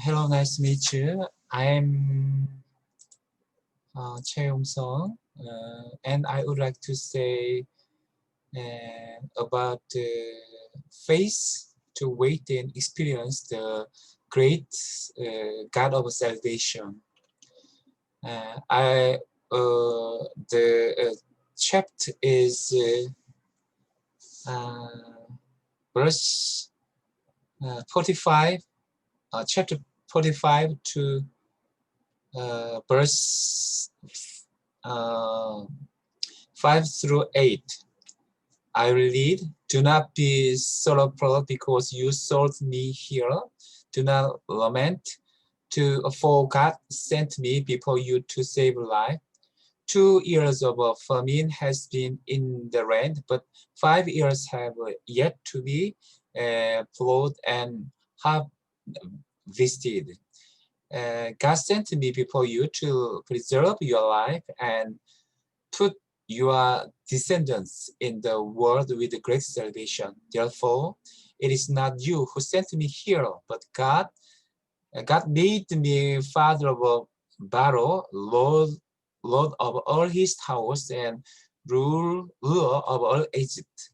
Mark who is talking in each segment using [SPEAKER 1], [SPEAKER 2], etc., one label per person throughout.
[SPEAKER 1] Hello, nice to meet you. I'm Choi Song, and I would like to say about the faith to wait and experience the great God of salvation. I the chapter is verse 45, chapter 45 to verse 5 through 8. I read, do not be sorrowful because you sold me here. Do not lament, for God sent me before you to save life. 2 years of a famine has been in the land, but 5 years have yet to be plowed and harvested. God sent me before you to preserve your life and put your descendants in the world with great salvation. Therefore, it is not you who sent me here, but God. God made me father of Pharaoh, Lord of all his house, and ruler of all Egypt.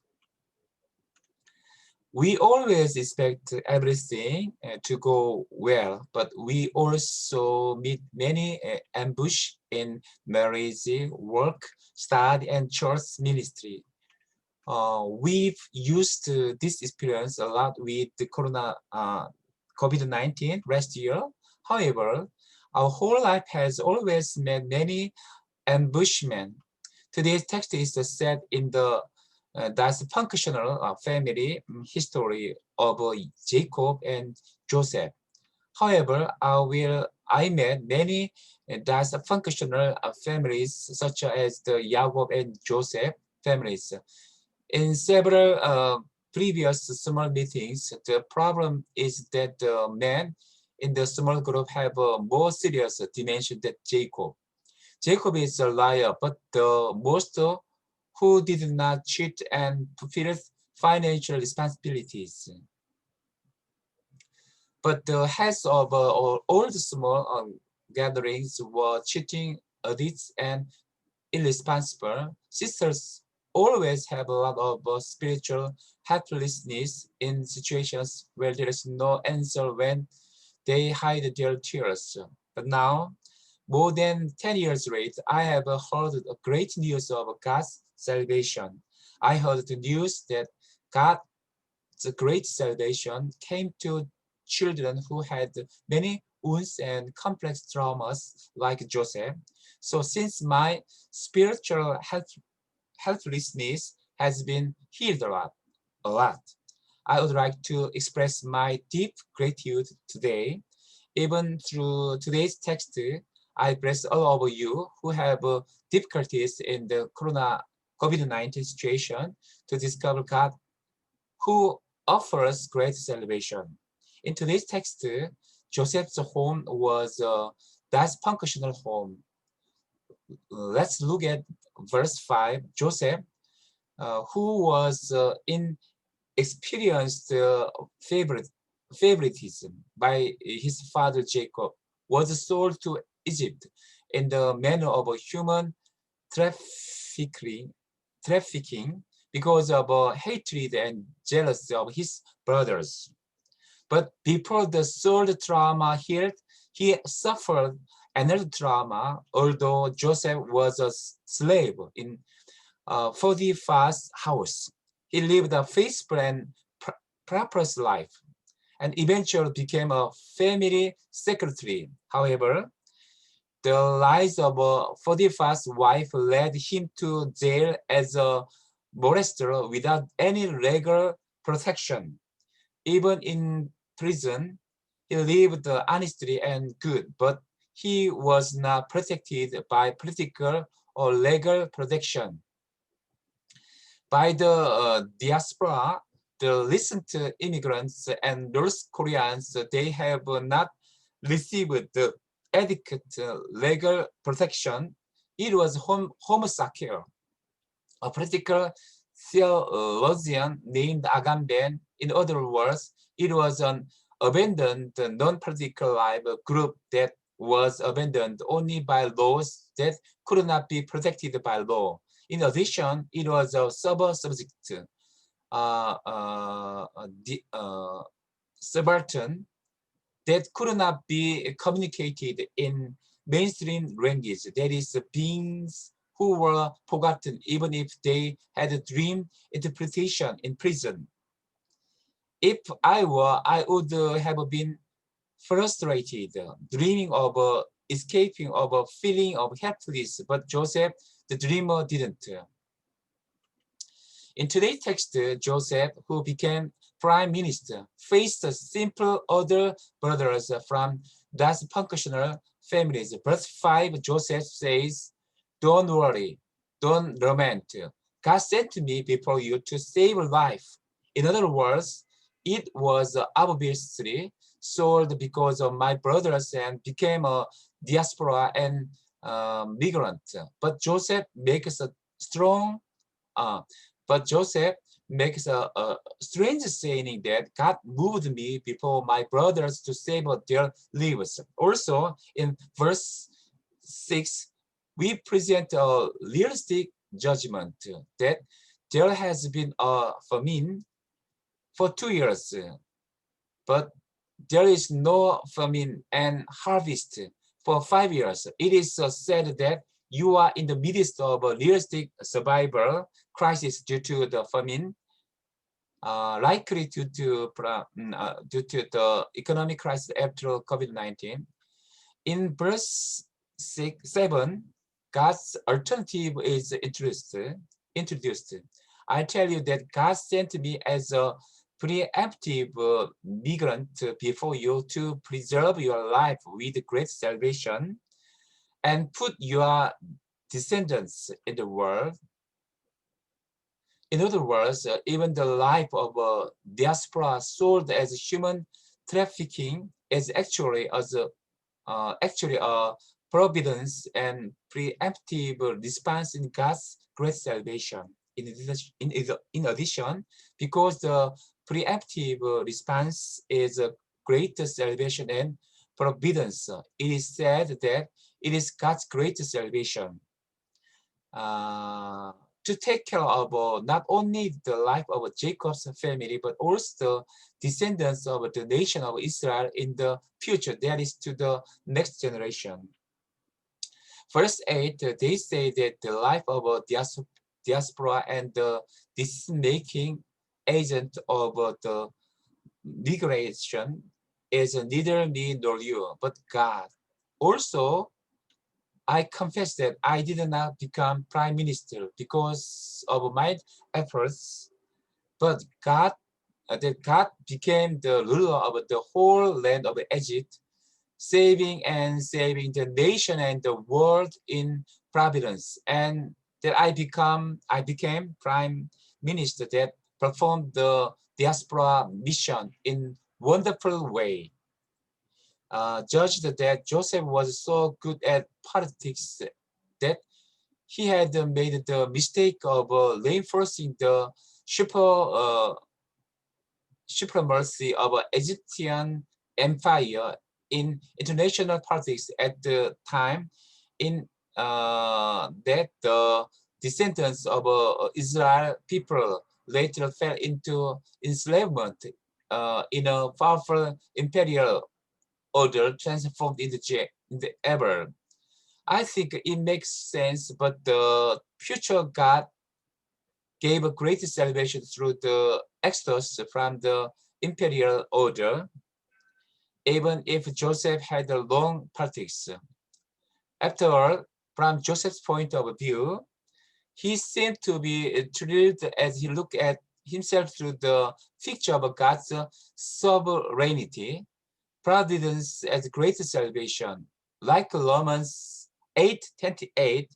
[SPEAKER 1] We always expect everything to go well, but we also meet many ambush in marriage, work, study, and church ministry. We've used this experience a lot with the COVID-19 last year. However, our whole life has always met many ambushment. Today's text is set in the dysfunctional family history of Jacob and Joseph. However, I met many dysfunctional families such as the Jacob and Joseph families. In several previous small meetings, the problem is that the men in the small group have a more serious dimension than Jacob. Jacob is a liar, but the most who did not cheat and fulfill financial responsibilities. But the heads of all the small gatherings were cheating, addicts, and irresponsible. Sisters always have a lot of spiritual helplessness in situations where there is no answer when they hide their tears. But now, more than 10 years later, I have heard the great news of God's salvation. I heard the news that God's great salvation came to children who had many wounds and complex traumas like Joseph. So since my spiritual helplessness has been healed a lot, I would like to express my deep gratitude today. Even through today's text, I bless all of you who have difficulties in the COVID-19 situation to discover God who offers great salvation. In today's text, Joseph's home was a dysfunctional home. Let's look at verse 5. Joseph, who was experienced favoritism by his father Jacob, was sold to Egypt in the manner of a human trafficking because of hatred and jealousy of his brothers. But before the soul trauma healed, he suffered another trauma, although Joseph was a slave in Potiphar's house. He lived a faithful and prosperous life and eventually became a family secretary. However, the lies of Potiphar's wife led him to jail as a molester without any legal protection. Even in prison, he lived honestly and good, but he was not protected by political or legal protection. By the diaspora, the recent immigrants and North Koreans, they have not received the adequate legal protection. It was homosexual. A political theologian named Agamben. In other words, it was an abandoned the non-political life group that was abandoned only by laws that could not be protected by law. In addition, it was a subject, uh, uh, subaltern that could not be communicated in mainstream language. That is, beings who were forgotten even if they had a dream interpretation in prison. If I were, I would have been frustrated, dreaming of escaping, of a feeling of helpless. But Joseph, the dreamer, didn't. In today's text, Joseph, who became prime minister, faced simple other brothers from dysfunctional families. Verse 5, Joseph says, "Don't worry, don't lament. God sent me before you to save life." In other words, it was obviously sold because of my brothers and became a diaspora and migrant. But Joseph makes a strong uh, but Joseph makes a strange saying that God moved me before my brothers to save their lives. Also, in verse 6, we present a realistic judgment that there has been a famine for 2 years, but there is no famine and harvest for 5 years. It is said that you are in the midst of a realistic survival crisis due to the famine, likely due to the economic crisis after COVID-19. In verse 7, God's alternative is introduced. I tell you that God sent me as a preemptive migrant before you to preserve your life with great salvation and put your descendants in the world. In other words, even the life of a diaspora sold as human trafficking is actually a providence and preemptive response in God's great salvation. In addition, because the preemptive response is a great salvation and providence, it is said that it is God's great salvation to take care of not only the life of Jacob's family, but also the descendants of the nation of Israel in the future, that is to the next generation. Verse 8, they say that the life of a diaspora and the decision-making agent of the migration is neither me nor you, but God. Also, I confess that I did not become prime minister because of my efforts, but that God became the ruler of the whole land of Egypt, saving the nation and the world in providence, and that I became prime minister that performed the diaspora mission in wonderful way. Judged that Joseph was so good at politics that he had made the mistake of reinforcing the super supremacy of Egyptian empire in international politics at the time, in that the descendants of Israel people later fell into enslavement in a powerful imperial order transformed into ever. I think it makes sense, but the future God gave a great salvation through the exodus from the imperial order, even if Joseph had a long politics. After all, from Joseph's point of view, he seemed to be thrilled as he looked at himself through the picture of God's sovereignty, providence as great salvation. Like Romans 8:28,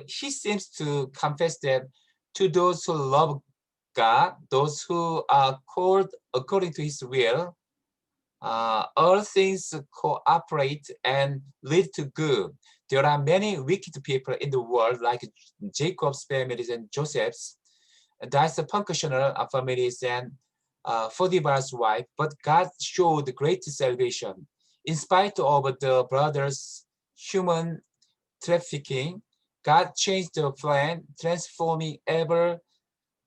[SPEAKER 1] he seems to confess that to those who love God, those who are called according to his will, all things cooperate and lead to good. There are many wicked people in the world, like Jacob's families and Joseph's. That's the functional families and Potiphar's wife, but God showed great salvation. In spite of the brothers' human trafficking, God changed the plan, transforming evil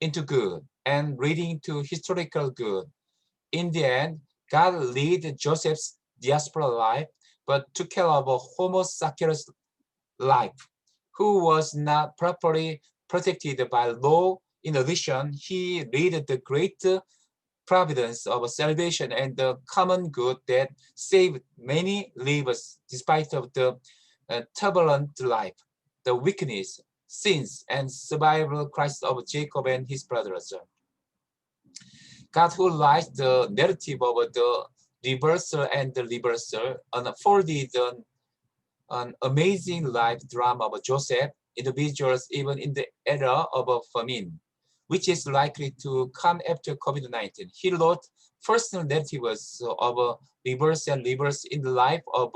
[SPEAKER 1] into good and leading to historical good. In the end, God led Joseph's diaspora life, but took care of a Homo sacerdotis life, who was not properly protected by law. In addition, he led the great providence of salvation and the common good that saved many lives despite of the turbulent life, the weakness, sins, and survival crisis of Jacob and his brothers. God who lies the narrative of the reversal and the reversal unfolded an amazing life drama of Joseph, individuals even in the era of a famine, which is likely to come after COVID-19. He wrote personal narratives of reverse and reverse in the life of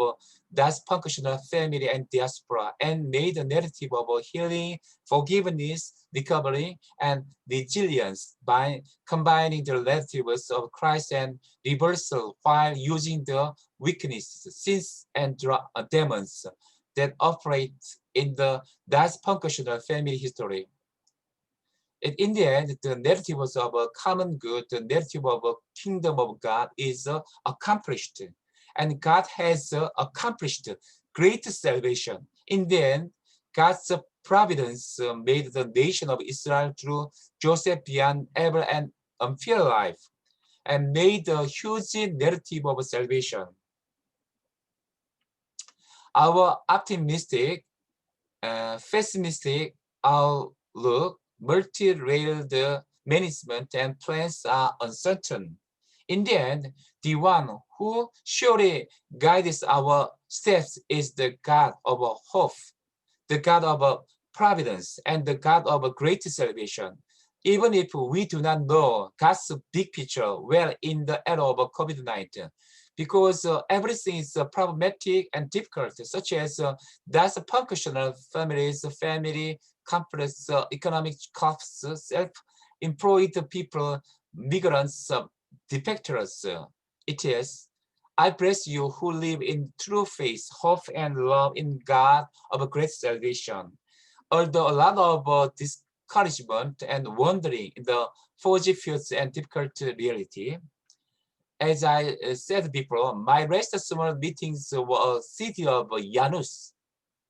[SPEAKER 1] dysfunctional family and diaspora, and made a narrative of healing, forgiveness, recovery, and resilience by combining the narratives of Christ and reversal while using the weaknesses, sins, and demons that operate in the dysfunctional family history. And in the end, the narrative of a common good, the narrative of a kingdom of God is accomplished. And God has accomplished great salvation. In the end, God's providence made the nation of Israel through Joseph beyond ever and unfair life, and made a huge narrative of salvation. Our optimistic, pessimistic outlook, multi-railed management and plans are uncertain. In the end, the one who surely guides our steps is the God of hope, the God of providence, and the God of great salvation. Even if we do not know God's big picture well in the era of COVID-19, because everything is problematic and difficult, such as dysfunctional families, family complex, economic costs, self-employed people, migrants, defectors. It is, I bless you who live in true faith, hope, and love in God of great salvation. Although a lot of discouragement and wandering in the foggy fields and difficult reality, as I said before, my last summer meetings were a city of Janus,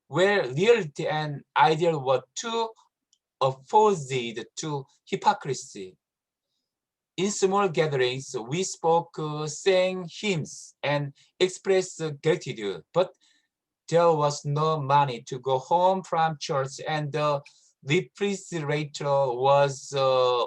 [SPEAKER 1] where reality and ideal were too opposite to hypocrisy. In small gatherings, we spoke, sang hymns, and expressed gratitude, but there was no money to go home from church, and the refrigerator was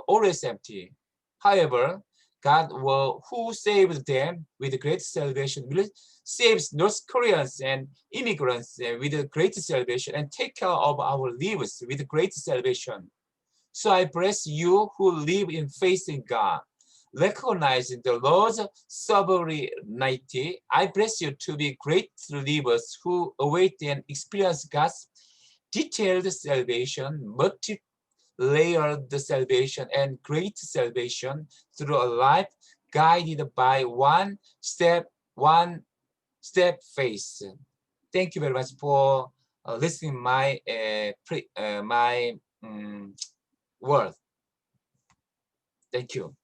[SPEAKER 1] always empty. However, God, who saved them with great salvation, will save North Koreans and immigrants with great salvation and take care of our lives with great salvation. So I bless you who live in faith in God, recognizing the Lord's sovereignty. I bless you to be great believers who await and experience God's detailed salvation, multi-layered salvation, and great salvation through a life guided by one step faith. Thank you very much for listening my my word. Thank you.